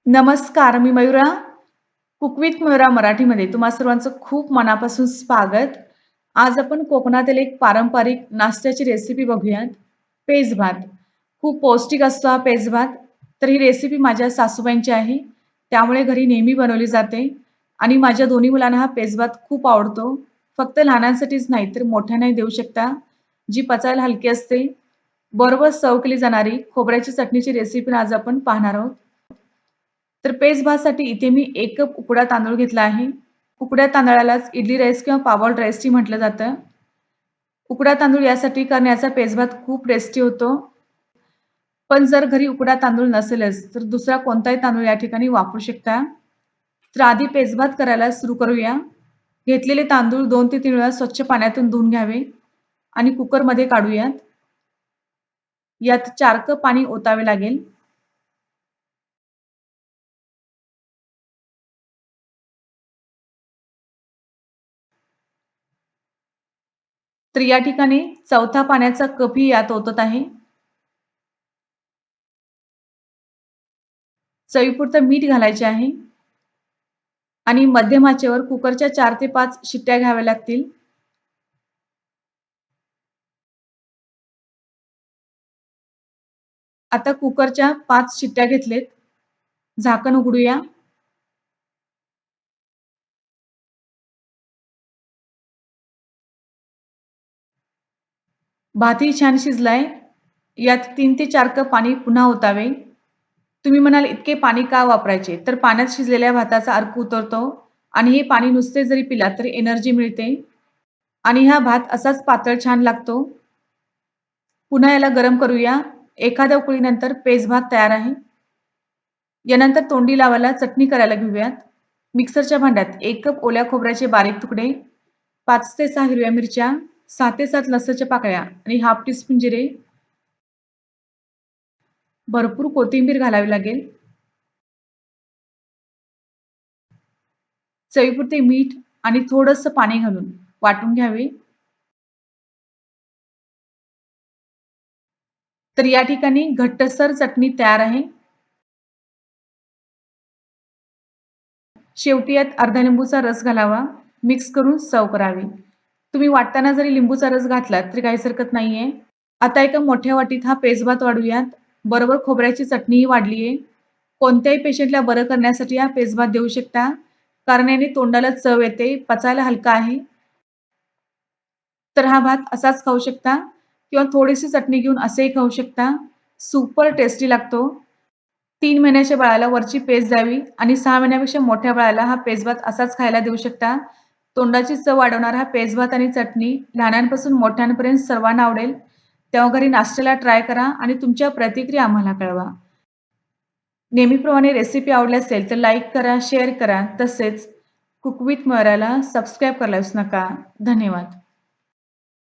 नमस्कार, मी Mayura. Cook with Mayura मराठीमध्ये तुम्हा सर्वांचं खूप मनापासून स्वागत. आज आपण कोकणातील एक पारंपरिक नाश्त्याची रेसिपी बघूयात. पेज भात. खूप पौष्टिक असतो हा पेज भात. तर ही रेसिपी माझ्या सासूबाईंची आहे. त्यामुळे घरी नेहमी बनवली जाते आणि माझ्या दोन्ही मुलांना हा पेज भात खूप आवडतो. फक्त लहानांसाठीच नाही तर मोठ्यांनाही देऊ शकता. जी पचायला हलकी असते. बरोबर सर्व्ह केली जाणारी खोबऱ्याची चटणीची रेसिपी आज आपण पाहणार आहोत. तर पेज भातसाठी इथे मी 1 कप उकडा तांदूळ घेतला आहे. उकड्या तांदळालाच इडली राईस किंवा पावड राईसही म्हटलं जातं. उकडा तांदूळ यासाठी कारण याचा पेज भात खूप टेस्टी होतो. पण जर घरी उकडा तांदूळ नसेलच, तर दुसरा कोणताही तांदूळ या ठिकाणी वापरू शकता. तर आधी पेज भात करायला सुरू करूया. घेतलेले तांदूळ 2 ते 3 वेळा स्वच्छ पाण्यातून धुवून घ्यावे आणि कुकरमध्ये काढूयात. यात 4 कप पाणी ओतावे लागेल. तर या ठिकाणी चौथा पाण्याचा कपही यात ओतत आहे. चवीपुरतं मीठ घालायचे आहे आणि मध्यम आचेवर कुकरच्या 4 ते 5 शिट्ट्या घ्याव्या लागतील. आता कुकरच्या 5 शिट्ट्या घेतलेत. झाकण उघडूया. भातही छान शिजलाय. यात 3 ते 4 कप पाणी पुन्हा ओतावे. तुम्ही म्हणाल इतके पाणी का वापरायचे? तर पाण्यात शिजलेल्या भाताचा अर्क उतरतो आणि हे पाणी नुसते जरी पिलात तरी एनर्जी मिळते आणि हा भात असाच पातळ छान लागतो. पुन्हा याला गरम करूया. एखाद्या उकळीनंतर पेज भात तयार आहे. यानंतर तोंडी लावायला चटणी करायला घेऊयात. मिक्सरच्या भांड्यात 1 कप ओल्या खोबऱ्याचे बारीक तुकडे, 5 ते 6 हिरव्या मिरच्या, 6 ते 7 लसणाच्या पाकळ्या आणि हाफ टीस्पून जिरे, भरपूर कोथिंबीर घालावी लागेल. चवीपुरते मीठ आणि थोडंसं पाणी घालून वाटून घ्यावे. तर या ठिकाणी घट्टसर चटणी तयार आहे. शेवटी यात अर्धा लिंबूचा रस घालावा. मिक्स करून सर्व्ह करावे. तुम्ही वाटताना जरी लिंबूचा रस घातलात तरी काहीच हरकत नाहीये. आता एका मोठ्या वाटीत हा पेजभात वाढूयात. बरोबर खोबऱ्याची चटणीही वाढली आहे. कोणत्याही पेशंटला बरं करण्यासाठी हा पेजभात देऊ शकता. कारण याने तोंडाला चव येते, पचायला हलका आहे. तर हा भात असाच खाऊ शकता किंवा थोडीशी चटणी घेऊन असेही खाऊ शकता. सुपर टेस्टी लागतो. 3 महिन्याच्या बाळाला वरची पेज द्यावी आणि 6 महिन्यापेक्षा मोठ्या बाळाला हा पेज भात असाच खायला देऊ शकता. तोंडाची चव वाढवणारा हा पेज भात आणि चटणी लहानांपासून मोठ्यांपर्यंत सर्वांना आवडेल. तेव्हा घरी नाश्त्याला ट्राय करा आणि तुमच्या प्रतिक्रिया आम्हाला कळवा. नेहमीप्रमाणे रेसिपी आवडली असेल तर लाईक करा, शेअर करा. तसेच कुक विथ मयुराला सबस्क्राईब करायला विसरू नका. धन्यवाद.